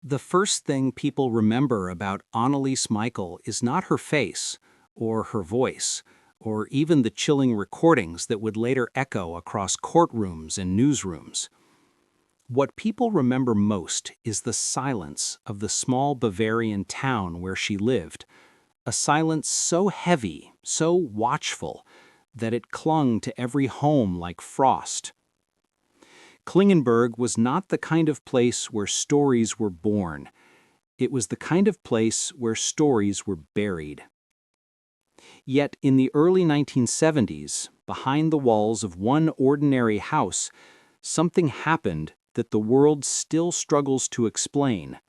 The first thing people remember about Anneliese Michel is not her face, or her voice, or even the chilling recordings that would later echo across courtrooms and newsrooms. What people remember most is the silence of the small Bavarian town where she lived, a silence so heavy, so watchful, that it clung to every home like frost. Klingenberg was not the kind of place where stories were born. It was the kind of place where stories were buried. Yet in the early 1970s, behind the walls of one ordinary house, something happened that the world still struggles to explain.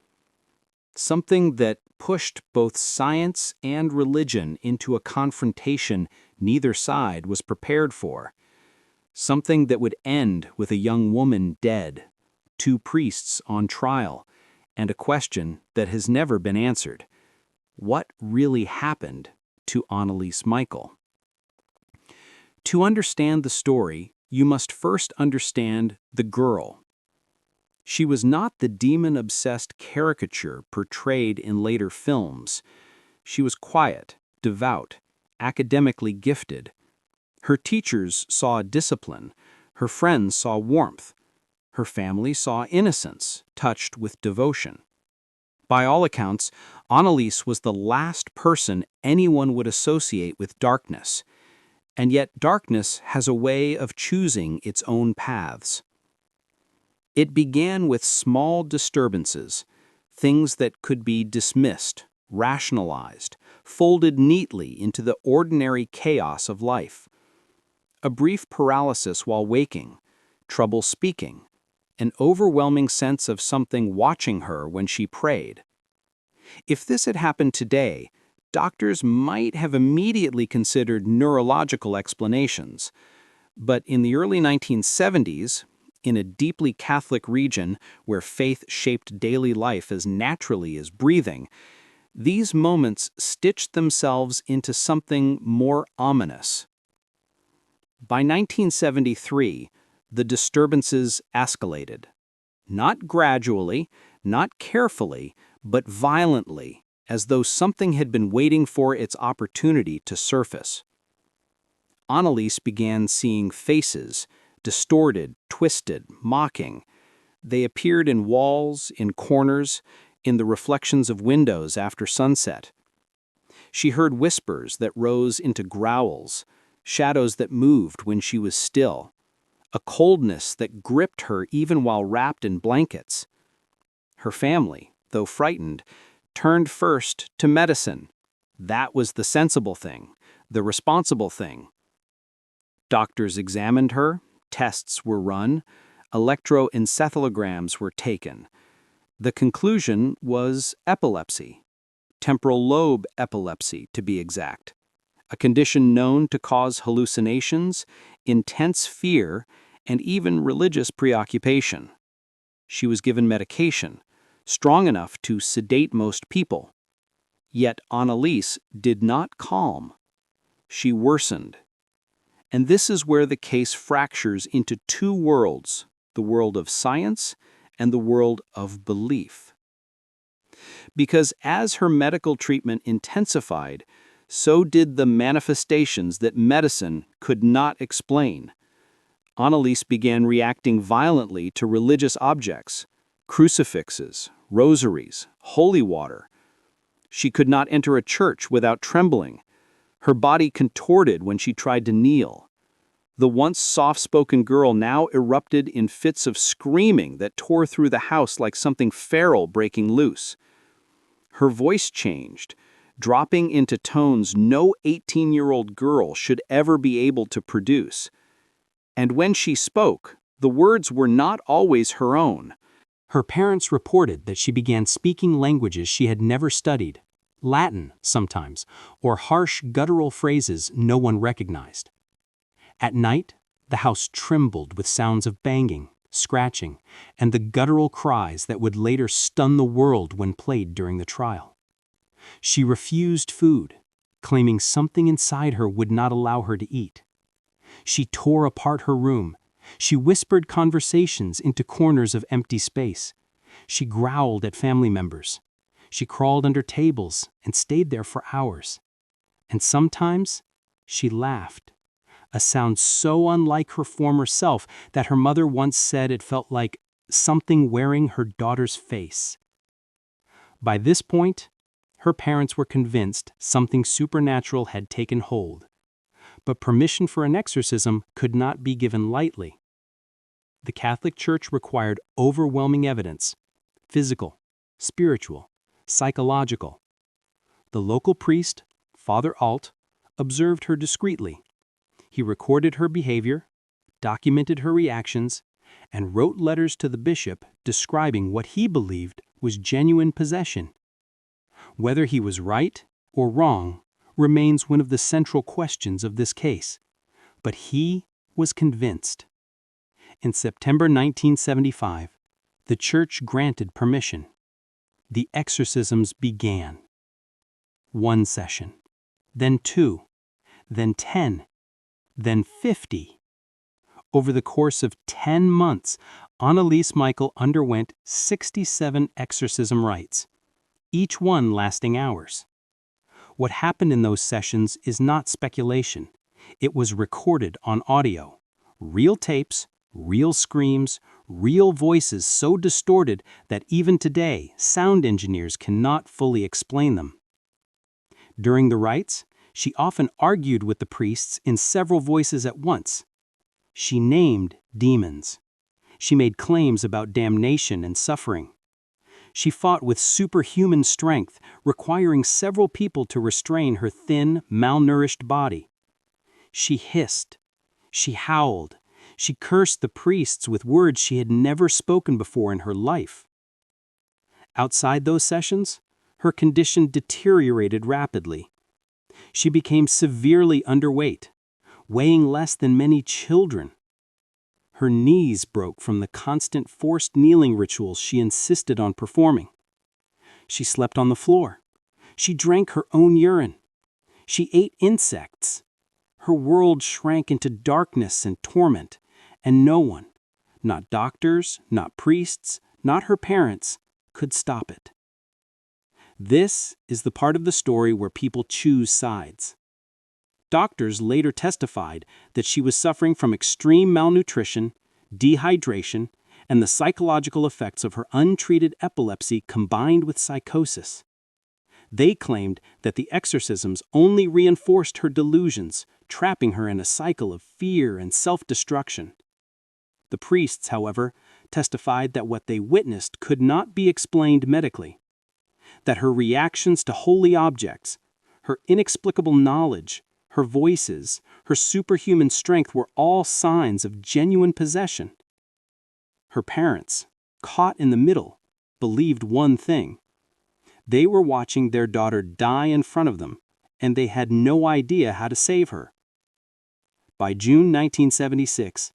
Something that pushed both science and religion into a confrontation neither side was prepared for. Something that would end with a young woman dead, two priests on trial, and a question that has never been answered. What really happened to Anneliese Michel? To understand the story, you must first understand the girl. She was not the demon-obsessed caricature portrayed in later films. She was quiet, devout, academically gifted. Her teachers saw discipline, her friends saw warmth, her family saw innocence touched with devotion. By all accounts, Anneliese was the last person anyone would associate with darkness, and yet darkness has a way of choosing its own paths. It began with small disturbances, things that could be dismissed, rationalized, folded neatly into the ordinary chaos of life. A brief paralysis while waking, trouble speaking, an overwhelming sense of something watching her when she prayed. If this had happened today, doctors might have immediately considered neurological explanations. But in the early 1970s, in a deeply Catholic region where faith shaped daily life as naturally as breathing, these moments stitched themselves into something more ominous. By 1973, the disturbances escalated. Not gradually, not carefully, but violently, as though something had been waiting for its opportunity to surface. Anneliese began seeing faces, distorted, twisted, mocking. They appeared in walls, in corners, in the reflections of windows after sunset. She heard whispers that rose into growls, shadows that moved when she was still, a coldness that gripped her even while wrapped in blankets. Her family, though frightened, turned first to medicine. That was the sensible thing, the responsible thing. Doctors examined her, tests were run, electroencephalograms were taken. The conclusion was epilepsy, temporal lobe epilepsy to be exact, a condition known to cause hallucinations, intense fear, and even religious preoccupation. She was given medication, strong enough to sedate most people. Yet Anneliese did not calm. She worsened. And this is where the case fractures into two worlds, the world of science and the world of belief. Because as her medical treatment intensified, so did the manifestations that medicine could not explain. Anneliese began reacting violently to religious objects, crucifixes, rosaries, holy water. She could not enter a church without trembling. Her body contorted when she tried to kneel. The once soft-spoken girl now erupted in fits of screaming that tore through the house like something feral breaking loose. Her voice changed, dropping into tones no 18-year-old girl should ever be able to produce. And when she spoke, the words were not always her own. Her parents reported that she began speaking languages she had never studied, Latin sometimes, or harsh guttural phrases no one recognized. At night, the house trembled with sounds of banging, scratching, and the guttural cries that would later stun the world when played during the trial. She refused food, claiming something inside her would not allow her to eat. She tore apart her room. She whispered conversations into corners of empty space. She growled at family members. She crawled under tables and stayed there for hours. And sometimes she laughed, a sound so unlike her former self that her mother once said it felt like something wearing her daughter's face. By this point, her parents were convinced something supernatural had taken hold. But permission for an exorcism could not be given lightly. The Catholic Church required overwhelming evidence: physical, spiritual, psychological. The local priest, Father Alt, observed her discreetly. He recorded her behavior, documented her reactions, and wrote letters to the bishop describing what he believed was genuine possession. Whether he was right or wrong remains one of the central questions of this case, but he was convinced. In September 1975, the church granted permission. The exorcisms began. 1 session, then 2, then 10, then 50. Over the course of 10 months, Anneliese Michel underwent 67 exorcism rites, each one lasting hours. What happened in those sessions is not speculation. It was recorded on audio. Real tapes, real screams, real voices so distorted that even today, sound engineers cannot fully explain them. During the rites, she often argued with the priests in several voices at once. She named demons. She made claims about damnation and suffering. She fought with superhuman strength, requiring several people to restrain her thin, malnourished body. She hissed. She howled. She cursed the priests with words she had never spoken before in her life. Outside those sessions, her condition deteriorated rapidly. She became severely underweight, weighing less than many children. Her knees broke from the constant forced kneeling rituals she insisted on performing. She slept on the floor. She drank her own urine. She ate insects. Her world shrank into darkness and torment, and no one, not doctors, not priests, not her parents, could stop it. This is the part of the story where people choose sides. Doctors later testified that she was suffering from extreme malnutrition, dehydration, and the psychological effects of her untreated epilepsy combined with psychosis. They claimed that the exorcisms only reinforced her delusions, trapping her in a cycle of fear and self-destruction. The priests, however, testified that what they witnessed could not be explained medically, that her reactions to holy objects, her inexplicable knowledge, her voices, her superhuman strength were all signs of genuine possession. Her parents, caught in the middle, believed one thing. They were watching their daughter die in front of them, and they had no idea how to save her. By June 1976,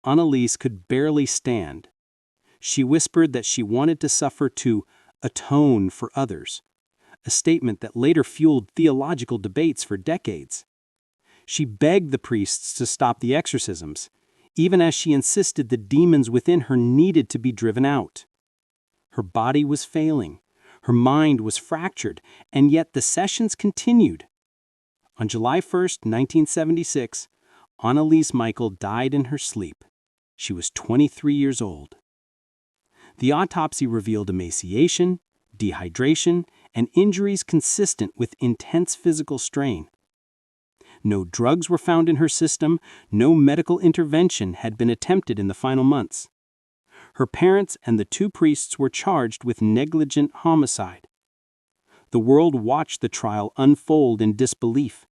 Anneliese could barely stand. She whispered that she wanted to suffer to atone for others, a statement that later fueled theological debates for decades. She begged the priests to stop the exorcisms, even as she insisted the demons within her needed to be driven out. Her body was failing, her mind was fractured, and yet the sessions continued. On July 1, 1976, Anneliese Michel died in her sleep. She was 23 years old. The autopsy revealed emaciation, dehydration, and injuries consistent with intense physical strain. No drugs were found in her system, no medical intervention had been attempted in the final months. Her parents and the 2 priests were charged with negligent homicide. The world watched the trial unfold in disbelief.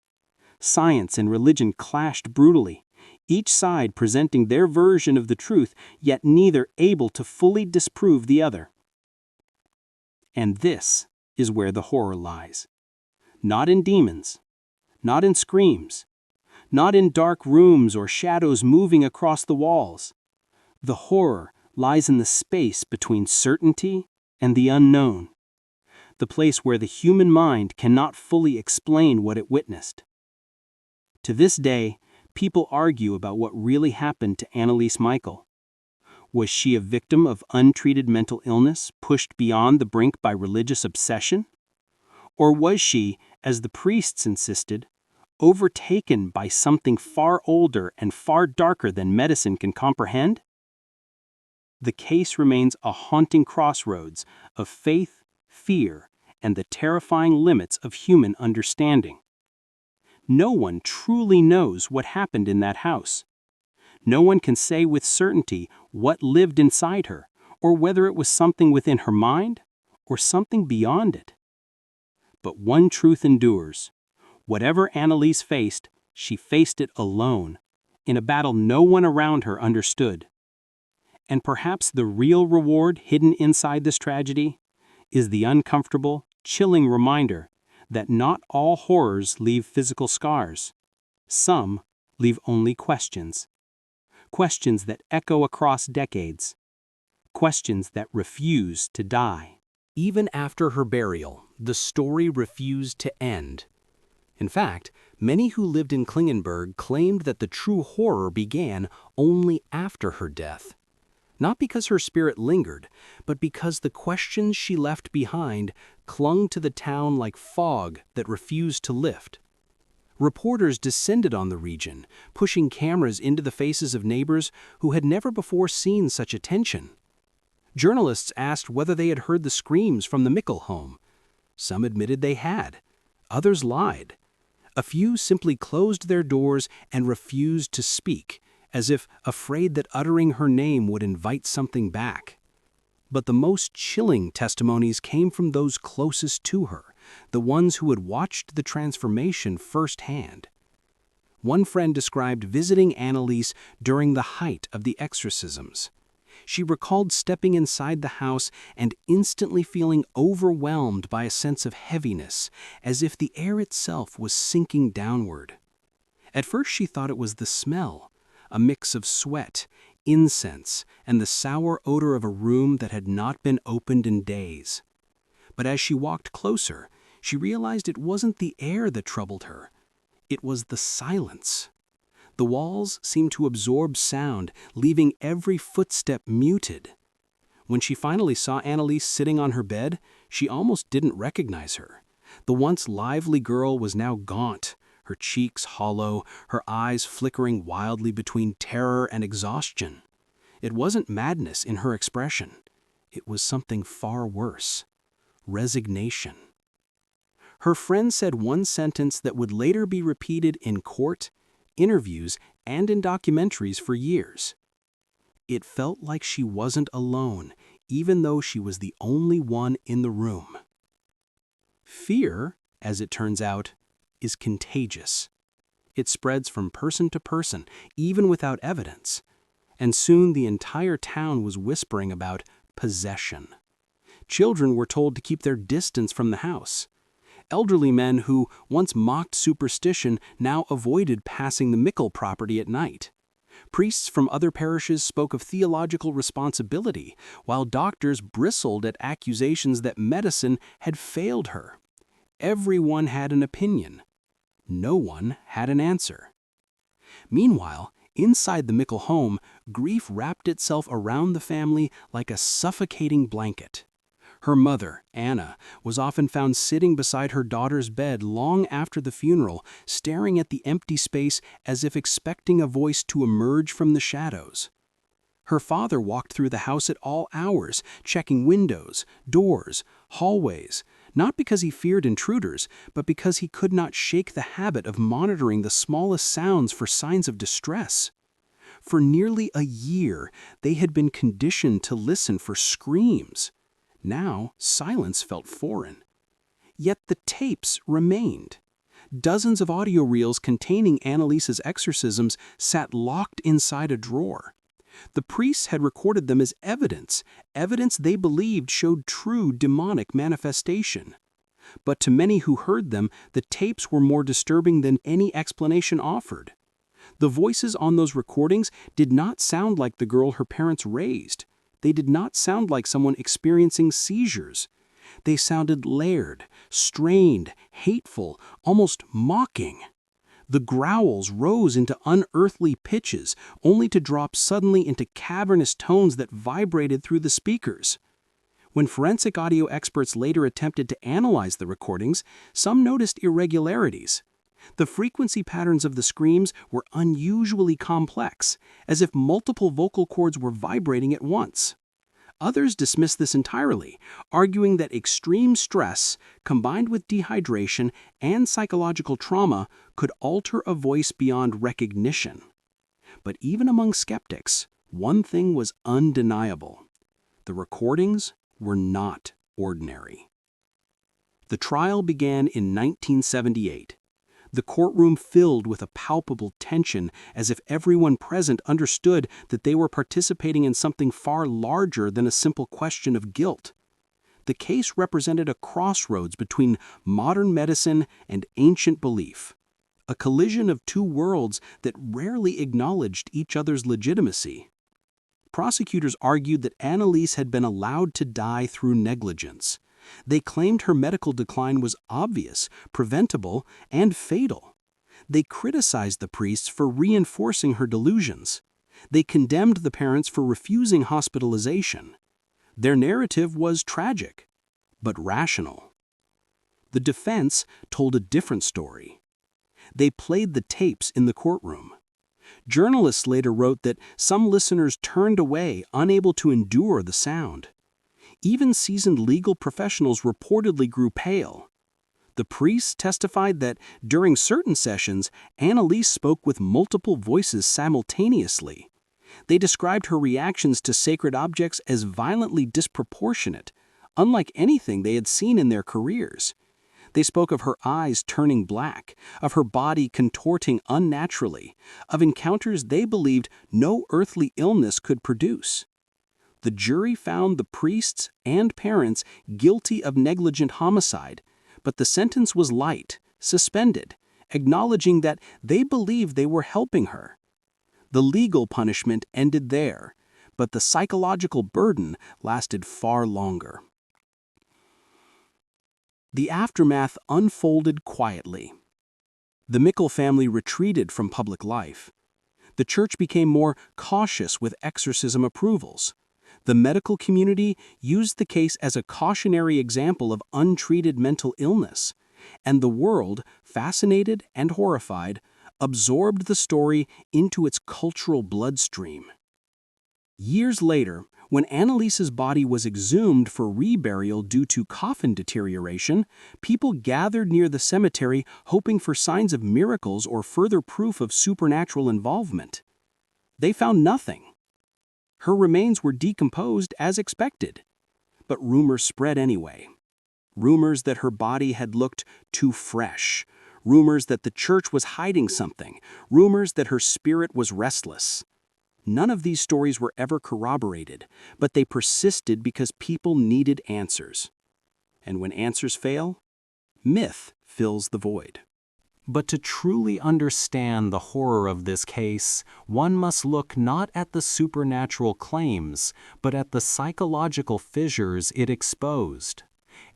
Science and religion clashed brutally, each side presenting their version of the truth, yet neither able to fully disprove the other. And this is where the horror lies. Not in demons, not in screams, not in dark rooms or shadows moving across the walls. The horror lies in the space between certainty and the unknown, the place where the human mind cannot fully explain what it witnessed. To this day, people argue about what really happened to Anneliese Michel. Was she a victim of untreated mental illness pushed beyond the brink by religious obsession? Or was she, as the priests insisted, overtaken by something far older and far darker than medicine can comprehend? The case remains a haunting crossroads of faith, fear, and the terrifying limits of human understanding. No one truly knows what happened in that house. No one can say with certainty what lived inside her, or whether it was something within her mind or something beyond it. But one truth endures. Whatever Anneliese faced, she faced it alone, in a battle no one around her understood. And perhaps the real reward hidden inside this tragedy is the uncomfortable, chilling reminder that not all horrors leave physical scars. Some leave only questions. Questions that echo across decades. Questions that refuse to die. Even after her burial, the story refused to end. In fact, many who lived in Klingenberg claimed that the true horror began only after her death. Not because her spirit lingered, but because the questions she left behind clung to the town like fog that refused to lift. Reporters descended on the region, pushing cameras into the faces of neighbors who had never before seen such attention. Journalists asked whether they had heard the screams from the Michel home. Some admitted they had. Others lied. A few simply closed their doors and refused to speak, as if afraid that uttering her name would invite something back. But the most chilling testimonies came from those closest to her, the ones who had watched the transformation firsthand. One friend described visiting Anneliese during the height of the exorcisms. She recalled stepping inside the house and instantly feeling overwhelmed by a sense of heaviness, as if the air itself was sinking downward. At first she thought it was the smell, a mix of sweat, incense, and the sour odor of a room that had not been opened in days. But as she walked closer, she realized it wasn't the air that troubled her. It was the silence. The walls seemed to absorb sound, leaving every footstep muted. When she finally saw Anneliese sitting on her bed, she almost didn't recognize her. The once lively girl was now gaunt, her cheeks hollow, her eyes flickering wildly between terror and exhaustion. It wasn't madness in her expression. It was something far worse: resignation. Her friend said one sentence that would later be repeated in court, interviews, and in documentaries for years. It felt like she wasn't alone, even though she was the only one in the room. Fear, as it turns out, is contagious. It spreads from person to person, even without evidence. And soon the entire town was whispering about possession. Children were told to keep their distance from the house. Elderly men who once mocked superstition now avoided passing the Michel property at night. Priests from other parishes spoke of theological responsibility, while doctors bristled at accusations that medicine had failed her. Everyone had an opinion. No one had an answer. Meanwhile, inside the Michel home, grief wrapped itself around the family like a suffocating blanket. Her mother, Anna, was often found sitting beside her daughter's bed long after the funeral, staring at the empty space as if expecting a voice to emerge from the shadows. Her father walked through the house at all hours, checking windows, doors, hallways, not because he feared intruders, but because he could not shake the habit of monitoring the smallest sounds for signs of distress. For nearly a year, they had been conditioned to listen for screams. Now, silence felt foreign. Yet the tapes remained. Dozens of audio reels containing Anneliese's exorcisms sat locked inside a drawer. The priests had recorded them as evidence they believed showed true demonic manifestation. But to many who heard them, the tapes were more disturbing than any explanation offered. The voices on those recordings did not sound like the girl her parents raised. They did not sound like someone experiencing seizures. They sounded layered, strained, hateful, almost mocking. The growls rose into unearthly pitches, only to drop suddenly into cavernous tones that vibrated through the speakers. When forensic audio experts later attempted to analyze the recordings, some noticed irregularities. The frequency patterns of the screams were unusually complex, as if multiple vocal cords were vibrating at once. Others dismissed this entirely, arguing that extreme stress, combined with dehydration and psychological trauma, could alter a voice beyond recognition. But even among skeptics, one thing was undeniable. The recordings were not ordinary. The trial began in 1978. The courtroom filled with a palpable tension, as if everyone present understood that they were participating in something far larger than a simple question of guilt. The case represented a crossroads between modern medicine and ancient belief, a collision of two worlds that rarely acknowledged each other's legitimacy. Prosecutors argued that Anneliese had been allowed to die through negligence. They claimed her medical decline was obvious, preventable, and fatal. They criticized the priests for reinforcing her delusions. They condemned the parents for refusing hospitalization. Their narrative was tragic, but rational. The defense told a different story. They played the tapes in the courtroom. Journalists later wrote that some listeners turned away, unable to endure the sound. Even seasoned legal professionals reportedly grew pale. The priests testified that during certain sessions, Anneliese spoke with multiple voices simultaneously. They described her reactions to sacred objects as violently disproportionate, unlike anything they had seen in their careers. They spoke of her eyes turning black, of her body contorting unnaturally, of encounters they believed no earthly illness could produce. The jury found the priests and parents guilty of negligent homicide, but the sentence was light, suspended, acknowledging that they believed they were helping her. The legal punishment ended there, but the psychological burden lasted far longer. The aftermath unfolded quietly. The Michel family retreated from public life. The church became more cautious with exorcism approvals. The medical community used the case as a cautionary example of untreated mental illness, and the world, fascinated and horrified, absorbed the story into its cultural bloodstream. Years later, when Anneliese's body was exhumed for reburial due to coffin deterioration, people gathered near the cemetery hoping for signs of miracles or further proof of supernatural involvement. They found nothing. Her remains were decomposed as expected, but rumors spread anyway. Rumors that her body had looked too fresh. Rumors that the church was hiding something. Rumors that her spirit was restless. None of these stories were ever corroborated, but they persisted because people needed answers. And when answers fail, myth fills the void. But to truly understand the horror of this case, one must look not at the supernatural claims, but at the psychological fissures it exposed.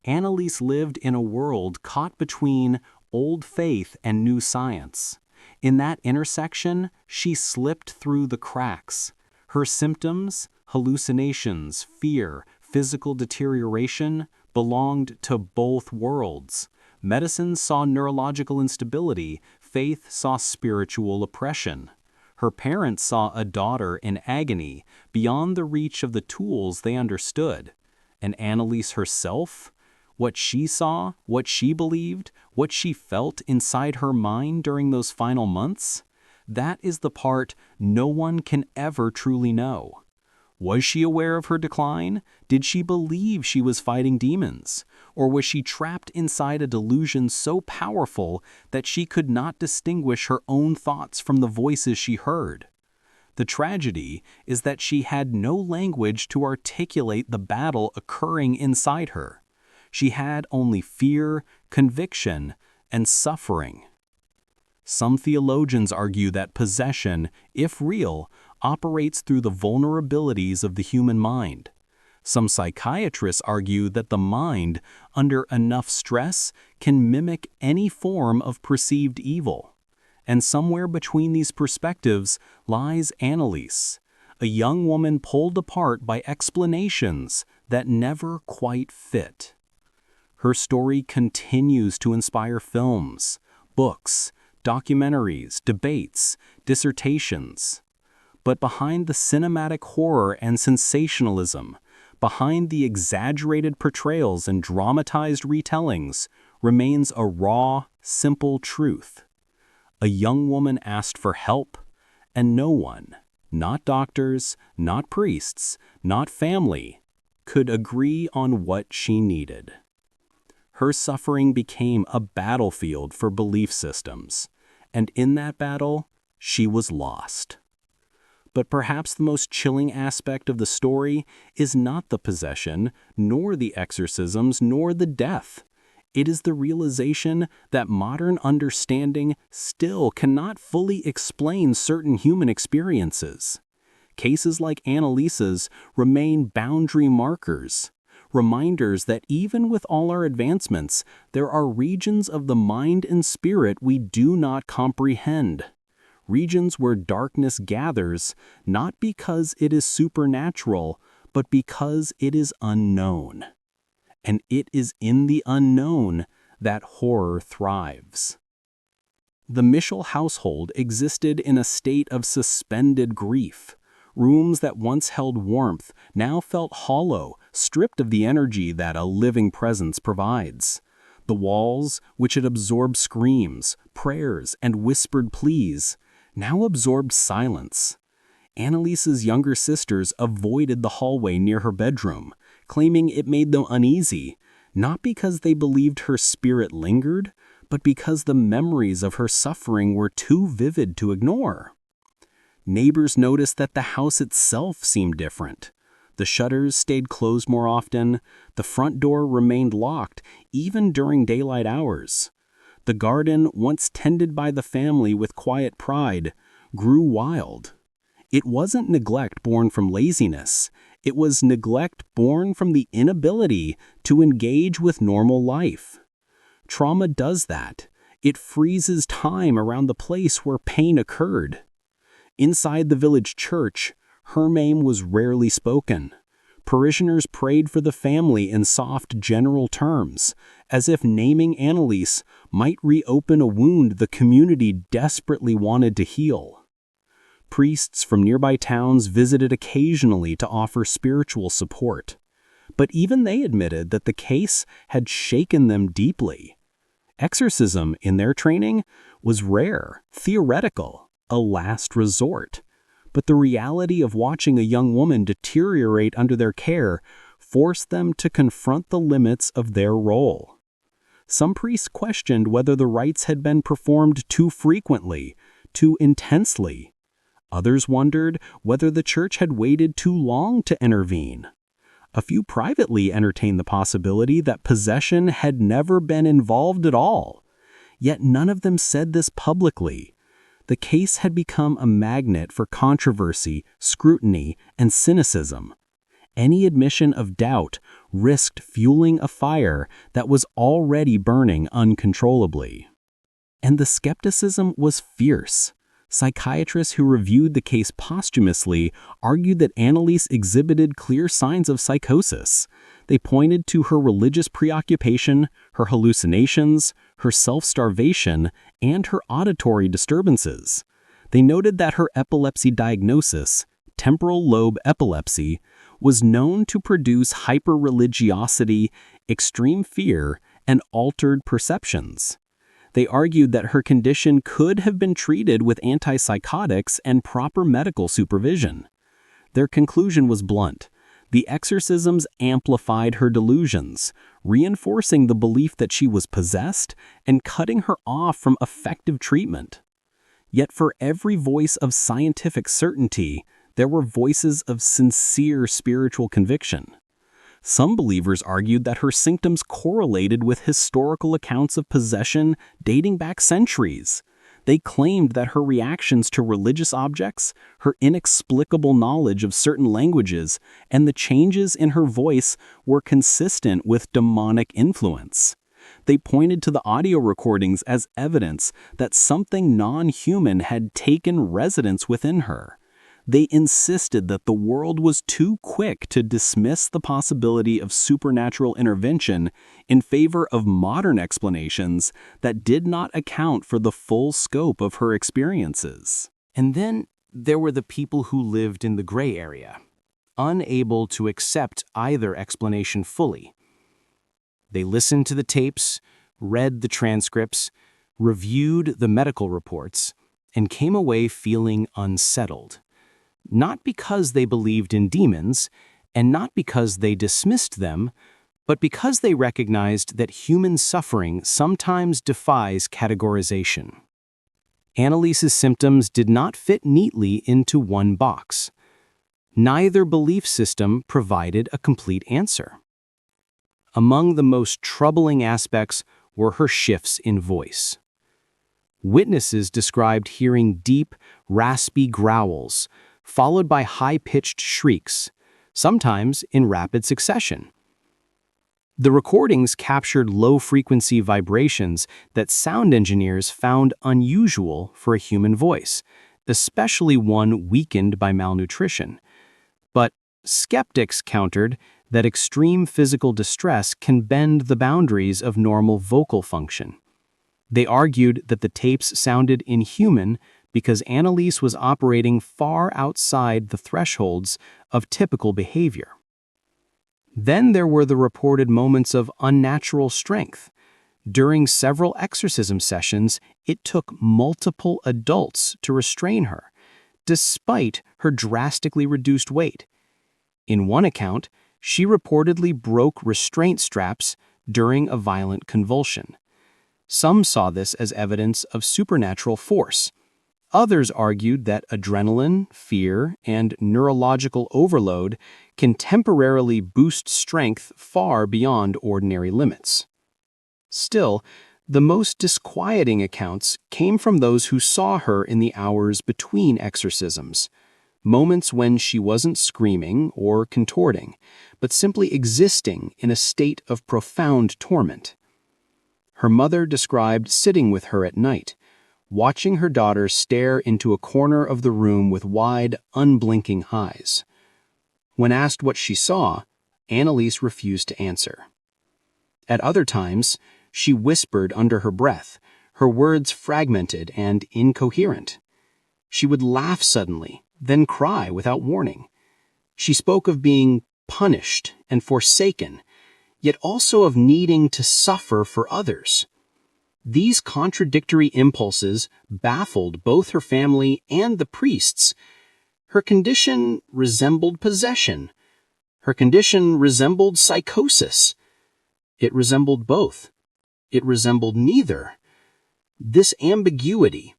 Anneliese lived in a world caught between old faith and new science. In that intersection, she slipped through the cracks. Her symptoms, hallucinations, fear, physical deterioration, belonged to both worlds. Medicine saw neurological instability, faith saw spiritual oppression. Her parents saw a daughter in agony, beyond the reach of the tools they understood. And Anneliese herself? What she saw, what she believed, what she felt inside her mind during those final months? That is the part no one can ever truly know. Was she aware of her decline? Did she believe she was fighting demons? Or was she trapped inside a delusion so powerful that she could not distinguish her own thoughts from the voices she heard? The tragedy is that she had no language to articulate the battle occurring inside her. She had only fear, conviction, and suffering. Some theologians argue that possession, if real, operates through the vulnerabilities of the human mind. Some psychiatrists argue that the mind, under enough stress, can mimic any form of perceived evil. And somewhere between these perspectives lies Anneliese, a young woman pulled apart by explanations that never quite fit. Her story continues to inspire films, books, documentaries, debates, dissertations. But behind the cinematic horror and sensationalism, behind the exaggerated portrayals and dramatized retellings, remains a raw, simple truth. A young woman asked for help, and no one, not doctors, not priests, not family, could agree on what she needed. Her suffering became a battlefield for belief systems, and in that battle, she was lost. But perhaps the most chilling aspect of the story is not the possession, nor the exorcisms, nor the death. It is the realization that modern understanding still cannot fully explain certain human experiences. Cases like Anneliese's remain boundary markers, reminders that even with all our advancements, there are regions of the mind and spirit we do not comprehend. Regions where darkness gathers, not because it is supernatural, but because it is unknown. And it is in the unknown that horror thrives. The Michel household existed in a state of suspended grief. Rooms that once held warmth now felt hollow, stripped of the energy that a living presence provides. The walls, which had absorbed screams, prayers, and whispered pleas, now absorbed silence. Anneliese's younger sisters avoided the hallway near her bedroom, claiming it made them uneasy, not because they believed her spirit lingered, but because the memories of her suffering were too vivid to ignore. Neighbors noticed that the house itself seemed different. The shutters stayed closed more often, the front door remained locked even during daylight hours. The garden, once tended by the family with quiet pride, grew wild. It wasn't neglect born from laziness. It was neglect born from the inability to engage with normal life. Trauma does that. It freezes time around the place where pain occurred. Inside the village church, her name was rarely spoken. Parishioners prayed for the family in soft, general terms, as if naming Anneliese might reopen a wound the community desperately wanted to heal. Priests from nearby towns visited occasionally to offer spiritual support, but even they admitted that the case had shaken them deeply. Exorcism, in their training, was rare, theoretical, a last resort. But the reality of watching a young woman deteriorate under their care forced them to confront the limits of their role. Some priests questioned whether the rites had been performed too frequently, too intensely. Others wondered whether the church had waited too long to intervene. A few privately entertained the possibility that possession had never been involved at all. Yet none of them said this publicly. The case had become a magnet for controversy, scrutiny, and cynicism. Any admission of doubt risked fueling a fire that was already burning uncontrollably. And the skepticism was fierce. Psychiatrists who reviewed the case posthumously argued that Anneliese exhibited clear signs of psychosis. They pointed to her religious preoccupation, her hallucinations, her self-starvation, and her auditory disturbances. They noted that her epilepsy diagnosis, temporal lobe epilepsy, was known to produce hyper-religiosity, extreme fear, and altered perceptions. They argued that her condition could have been treated with antipsychotics and proper medical supervision. Their conclusion was blunt. The exorcisms amplified her delusions, reinforcing the belief that she was possessed and cutting her off from effective treatment. Yet for every voice of scientific certainty, there were voices of sincere spiritual conviction. Some believers argued that her symptoms correlated with historical accounts of possession dating back centuries. They claimed that her reactions to religious objects, her inexplicable knowledge of certain languages, and the changes in her voice were consistent with demonic influence. They pointed to the audio recordings as evidence that something non-human had taken residence within her. They insisted that the world was too quick to dismiss the possibility of supernatural intervention in favor of modern explanations that did not account for the full scope of her experiences. And then there were the people who lived in the gray area, unable to accept either explanation fully. They listened to the tapes, read the transcripts, reviewed the medical reports, and came away feeling unsettled. Not because they believed in demons, and not because they dismissed them, but because they recognized that human suffering sometimes defies categorization. Anneliese's symptoms did not fit neatly into one box. Neither belief system provided a complete answer. Among the most troubling aspects were her shifts in voice. Witnesses described hearing deep, raspy growls, followed by high-pitched shrieks, sometimes in rapid succession. The recordings captured low-frequency vibrations that sound engineers found unusual for a human voice, especially one weakened by malnutrition. But skeptics countered that extreme physical distress can bend the boundaries of normal vocal function. They argued that the tapes sounded inhuman because Anneliese was operating far outside the thresholds of typical behavior. Then there were the reported moments of unnatural strength. During several exorcism sessions, it took multiple adults to restrain her, despite her drastically reduced weight. In one account, she reportedly broke restraint straps during a violent convulsion. Some saw this as evidence of supernatural force. Others argued that adrenaline, fear, and neurological overload can temporarily boost strength far beyond ordinary limits. Still, the most disquieting accounts came from those who saw her in the hours between exorcisms, moments when she wasn't screaming or contorting, but simply existing in a state of profound torment. Her mother described sitting with her at night, watching her daughter stare into a corner of the room with wide, unblinking eyes. When asked what she saw, Anneliese refused to answer. At other times, she whispered under her breath, her words fragmented and incoherent. She would laugh suddenly, then cry without warning. She spoke of being punished and forsaken, yet also of needing to suffer for others. These contradictory impulses baffled both her family and the priests. Her condition resembled possession. Her condition resembled psychosis. It resembled both. It resembled neither. This ambiguity,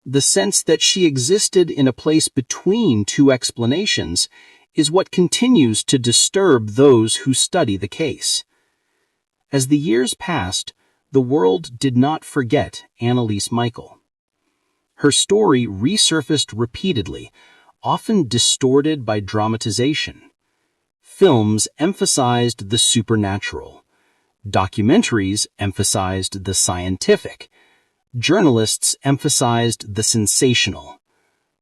the sense that she existed in a place between two explanations, is what continues to disturb those who study the case. As the years passed, the world did not forget Anneliese Michel. Her story resurfaced repeatedly, often distorted by dramatization. Films emphasized the supernatural. Documentaries emphasized the scientific. Journalists emphasized the sensational.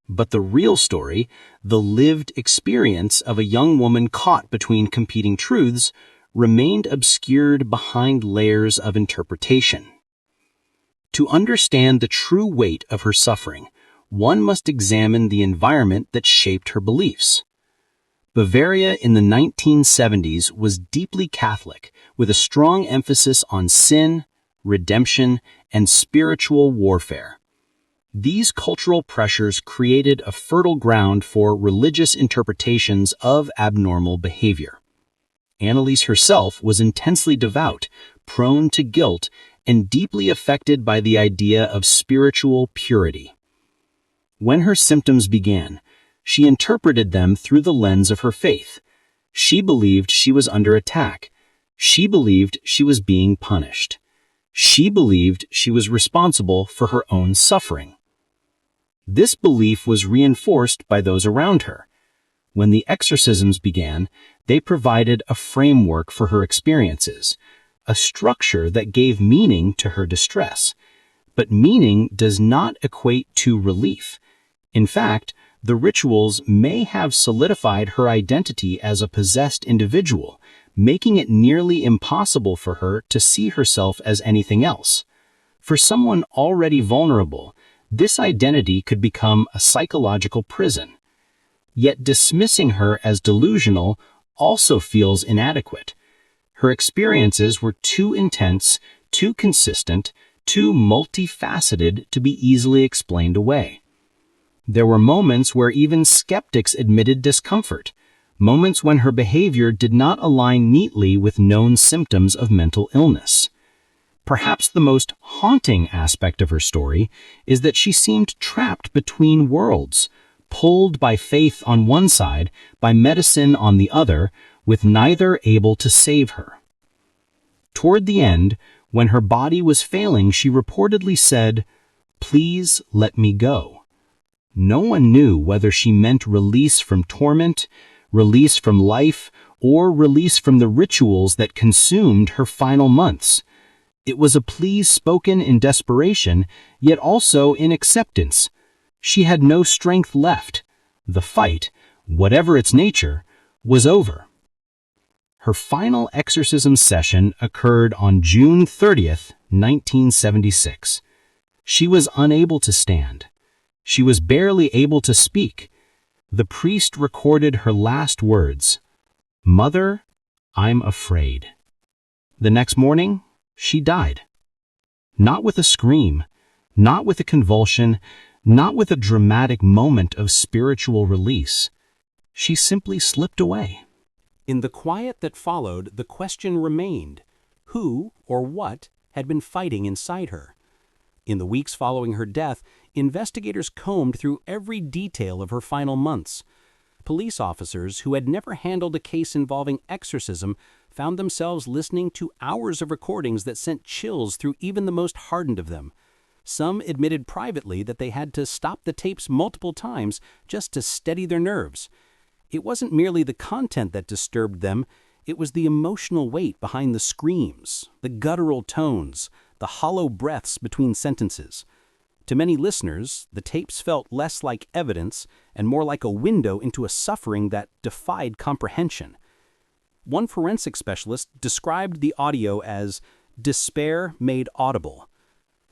But the real story, the lived experience of a young woman caught between competing truths, remained obscured behind layers of interpretation. To understand the true weight of her suffering, one must examine the environment that shaped her beliefs. Bavaria in the 1970s was deeply Catholic, with a strong emphasis on sin, redemption, and spiritual warfare. These cultural pressures created a fertile ground for religious interpretations of abnormal behavior. Anneliese herself was intensely devout, prone to guilt, and deeply affected by the idea of spiritual purity. When her symptoms began, she interpreted them through the lens of her faith. She believed she was under attack. She believed she was being punished. She believed she was responsible for her own suffering. This belief was reinforced by those around her. When the exorcisms began, they provided a framework for her experiences, a structure that gave meaning to her distress. But meaning does not equate to relief. In fact, the rituals may have solidified her identity as a possessed individual, making it nearly impossible for her to see herself as anything else. For someone already vulnerable, this identity could become a psychological prison. Yet dismissing her as delusional also feels inadequate. Her experiences were too intense, too consistent, too multifaceted to be easily explained away. There were moments where even skeptics admitted discomfort, moments when her behavior did not align neatly with known symptoms of mental illness. Perhaps the most haunting aspect of her story is that she seemed trapped between worlds, pulled by faith on one side, by medicine on the other, with neither able to save her. Toward the end, when her body was failing, she reportedly said, "Please let me go." No one knew whether she meant release from torment, release from life, or release from the rituals that consumed her final months. It was a plea spoken in desperation, yet also in acceptance. She had no strength left. The fight, whatever its nature, was over. Her final exorcism session occurred on June 30th, 1976. She was unable to stand. She was barely able to speak. The priest recorded her last words, "Mother, I'm afraid." The next morning, she died. Not with a scream, not with a convulsion, not with a dramatic moment of spiritual release. She simply slipped away. In the quiet that followed, the question remained: who or what had been fighting inside her? In the weeks following her death, investigators combed through every detail of her final months. Police officers who had never handled a case involving exorcism found themselves listening to hours of recordings that sent chills through even the most hardened of them. Some admitted privately that they had to stop the tapes multiple times just to steady their nerves. It wasn't merely the content that disturbed them, it was the emotional weight behind the screams, the guttural tones, the hollow breaths between sentences. To many listeners, the tapes felt less like evidence and more like a window into a suffering that defied comprehension. One forensic specialist described the audio as despair made audible.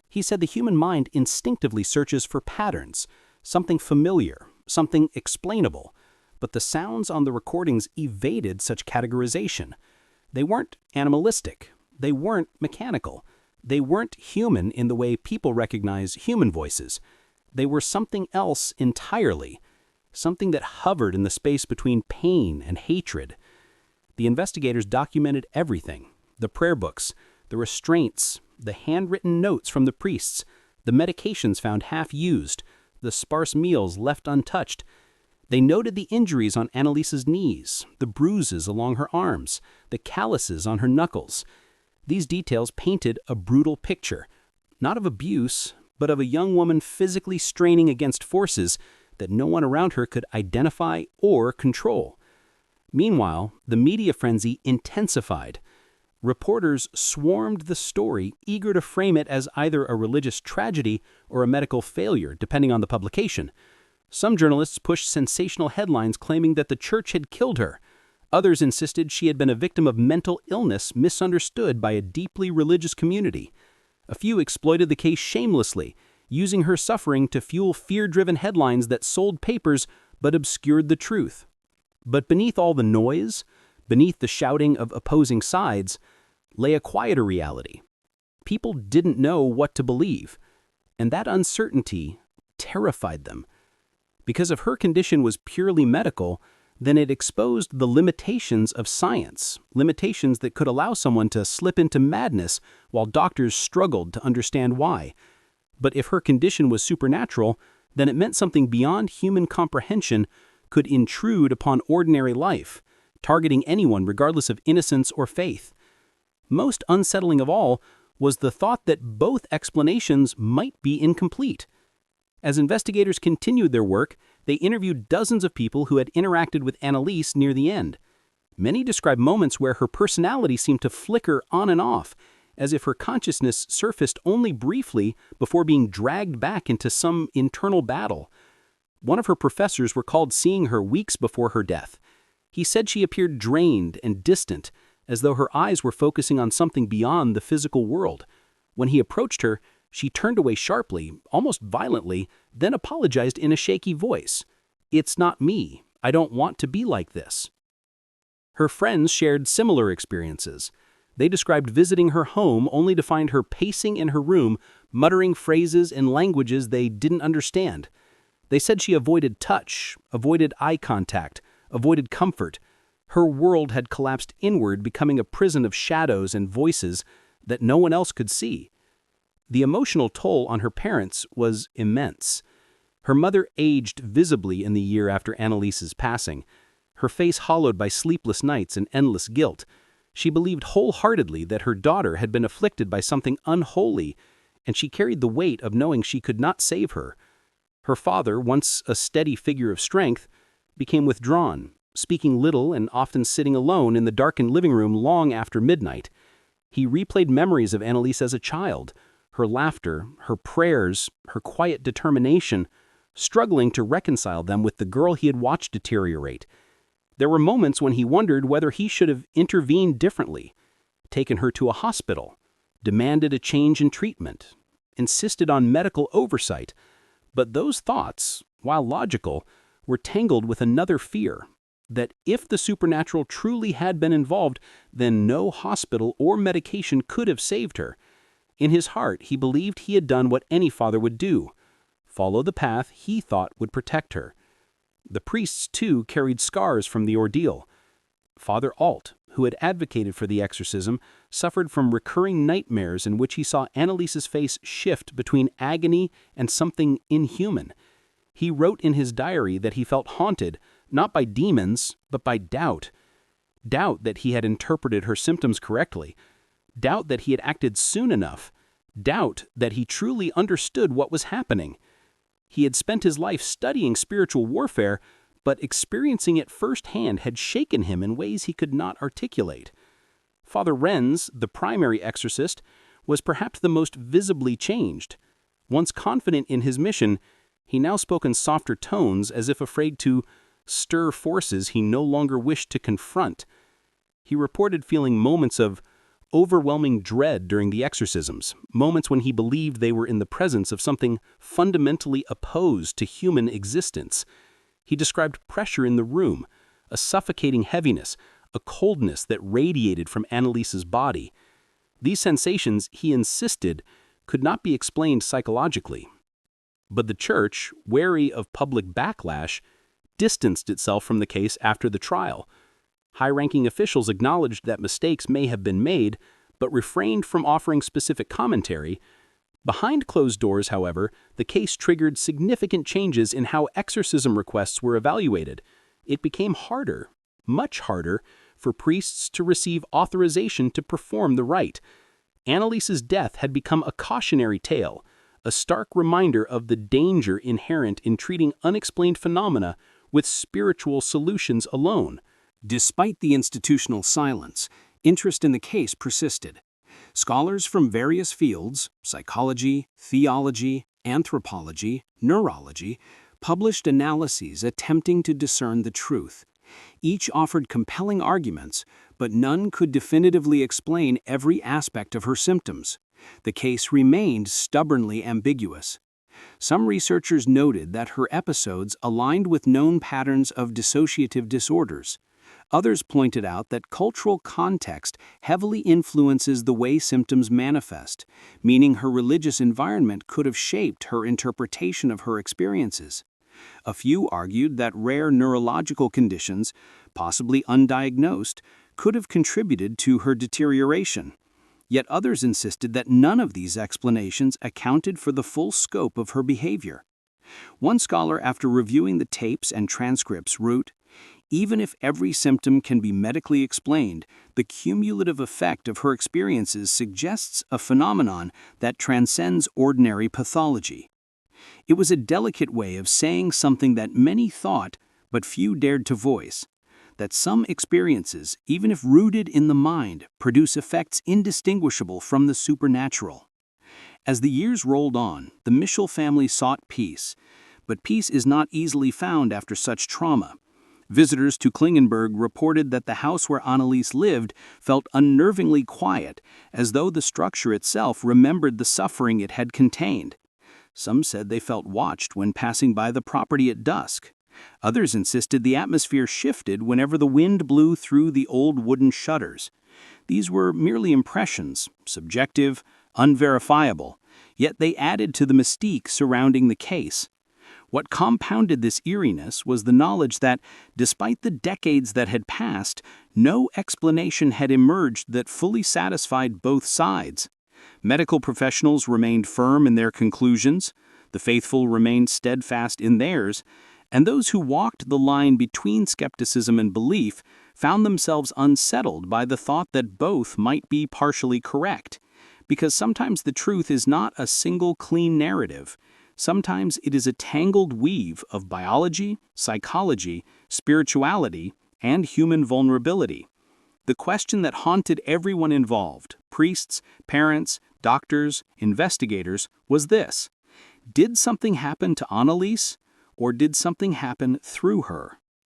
He said the human mind instinctively searches for patterns, something familiar, something explainable, but the sounds on the recordings evaded such categorization. They weren't animalistic. They weren't mechanical. They weren't human in the way people recognize human voices. They were something else entirely, something that hovered in the space between pain and hatred. The investigators documented everything: the prayer books, the restraints, the handwritten notes from the priests, the medications found half-used, the sparse meals left untouched. They noted the injuries on Anneliese's knees, the bruises along her arms, the calluses on her knuckles. These details painted a brutal picture, not of abuse, but of a young woman physically straining against forces that no one around her could identify or control. Meanwhile, the media frenzy intensified. Reporters swarmed the story, eager to frame it as either a religious tragedy or a medical failure, depending on the publication. Some journalists pushed sensational headlines claiming that the church had killed her. Others insisted she had been a victim of mental illness misunderstood by a deeply religious community. A few exploited the case shamelessly, using her suffering to fuel fear-driven headlines that sold papers but obscured the truth. But beneath all the noise, beneath the shouting of opposing sides, lay a quieter reality. People didn't know what to believe, and that uncertainty terrified them. Because if her condition was purely medical, then it exposed the limitations of science, limitations that could allow someone to slip into madness while doctors struggled to understand why. But if her condition was supernatural, then it meant something beyond human comprehension could intrude upon ordinary life, targeting anyone regardless of innocence or faith. Most unsettling of all was the thought that both explanations might be incomplete. As investigators continued their work, they interviewed dozens of people who had interacted with Anneliese near the end. Many describe moments where her personality seemed to flicker on and off, as if her consciousness surfaced only briefly before being dragged back into some internal battle. One of her professors recalled seeing her weeks before her death. He said she appeared drained and distant, as though her eyes were focusing on something beyond the physical world. When he approached her, she turned away sharply, almost violently, then apologized in a shaky voice. "It's not me. I don't want to be like this." Her friends shared similar experiences. They described visiting her home only to find her pacing in her room, muttering phrases in languages they didn't understand. They said she avoided touch, avoided eye contact, avoided comfort. Her world had collapsed inward, becoming a prison of shadows and voices that no one else could see. The emotional toll on her parents was immense. Her mother aged visibly in the year after Anneliese's passing, her face hollowed by sleepless nights and endless guilt. She believed wholeheartedly that her daughter had been afflicted by something unholy, and she carried the weight of knowing she could not save her. Her father, once a steady figure of strength, became withdrawn, speaking little and often sitting alone in the darkened living room long after midnight. He replayed memories of Anneliese as a child, her laughter, her prayers, her quiet determination, struggling to reconcile them with the girl he had watched deteriorate. There were moments when he wondered whether he should have intervened differently, taken her to a hospital, demanded a change in treatment, insisted on medical oversight. But those thoughts, while logical, were tangled with another fear, that if the supernatural truly had been involved, then no hospital or medication could have saved her. In his heart, he believed he had done what any father would do, follow the path he thought would protect her. The priests, too, carried scars from the ordeal. Father Alt, who had advocated for the exorcism, suffered from recurring nightmares in which he saw Anneliese's face shift between agony and something inhuman. He wrote in his diary that he felt haunted, not by demons, but by doubt. Doubt that he had interpreted her symptoms correctly. Doubt that he had acted soon enough. Doubt that he truly understood what was happening. He had spent his life studying spiritual warfare, but experiencing it firsthand had shaken him in ways he could not articulate. Father Renz, the primary exorcist, was perhaps the most visibly changed. Once confident in his mission, he now spoke in softer tones, as if afraid to stir forces he no longer wished to confront. He reported feeling moments of overwhelming dread during the exorcisms, moments when he believed they were in the presence of something fundamentally opposed to human existence. He described pressure in the room, a suffocating heaviness, a coldness that radiated from Anneliese's body. These sensations, he insisted, could not be explained psychologically. But the church, wary of public backlash, distanced itself from the case after the trial. High-ranking officials acknowledged that mistakes may have been made, but refrained from offering specific commentary. Behind closed doors, however, the case triggered significant changes in how exorcism requests were evaluated. It became harder, much harder, for priests to receive authorization to perform the rite. Anneliese's death had become a cautionary tale, a stark reminder of the danger inherent in treating unexplained phenomena with spiritual solutions alone. Despite the institutional silence, interest in the case persisted. Scholars from various fields, psychology, theology, anthropology, neurology, published analyses attempting to discern the truth. Each offered compelling arguments, but none could definitively explain every aspect of her symptoms. The case remained stubbornly ambiguous. Some researchers noted that her episodes aligned with known patterns of dissociative disorders. Others pointed out that cultural context heavily influences the way symptoms manifest, meaning her religious environment could have shaped her interpretation of her experiences. A few argued that rare neurological conditions, possibly undiagnosed, could have contributed to her deterioration. Yet others insisted that none of these explanations accounted for the full scope of her behavior. One scholar, after reviewing the tapes and transcripts, wrote, "Even if every symptom can be medically explained, the cumulative effect of her experiences suggests a phenomenon that transcends ordinary pathology." It was a delicate way of saying something that many thought, but few dared to voice. that some experiences, even if rooted in the mind, produce effects indistinguishable from the supernatural. As the years rolled on, the Michel family sought peace, but peace is not easily found after such trauma. Visitors to Klingenberg reported that the house where Anneliese lived felt unnervingly quiet, as though the structure itself remembered the suffering it had contained. Some said they felt watched when passing by the property at dusk. Others insisted the atmosphere shifted whenever the wind blew through the old wooden shutters. These were merely impressions, subjective, unverifiable, yet they added to the mystique surrounding the case. What compounded this eeriness was the knowledge that, despite the decades that had passed, no explanation had emerged that fully satisfied both sides. Medical professionals remained firm in their conclusions, the faithful remained steadfast in theirs, and those who walked the line between skepticism and belief found themselves unsettled by the thought that both might be partially correct. Because sometimes the truth is not a single clean narrative. Sometimes it is a tangled weave of biology, psychology, spirituality, and human vulnerability. The question that haunted everyone involved, priests, parents, doctors, investigators, was this: did something happen to Anneliese, or did something happen through her?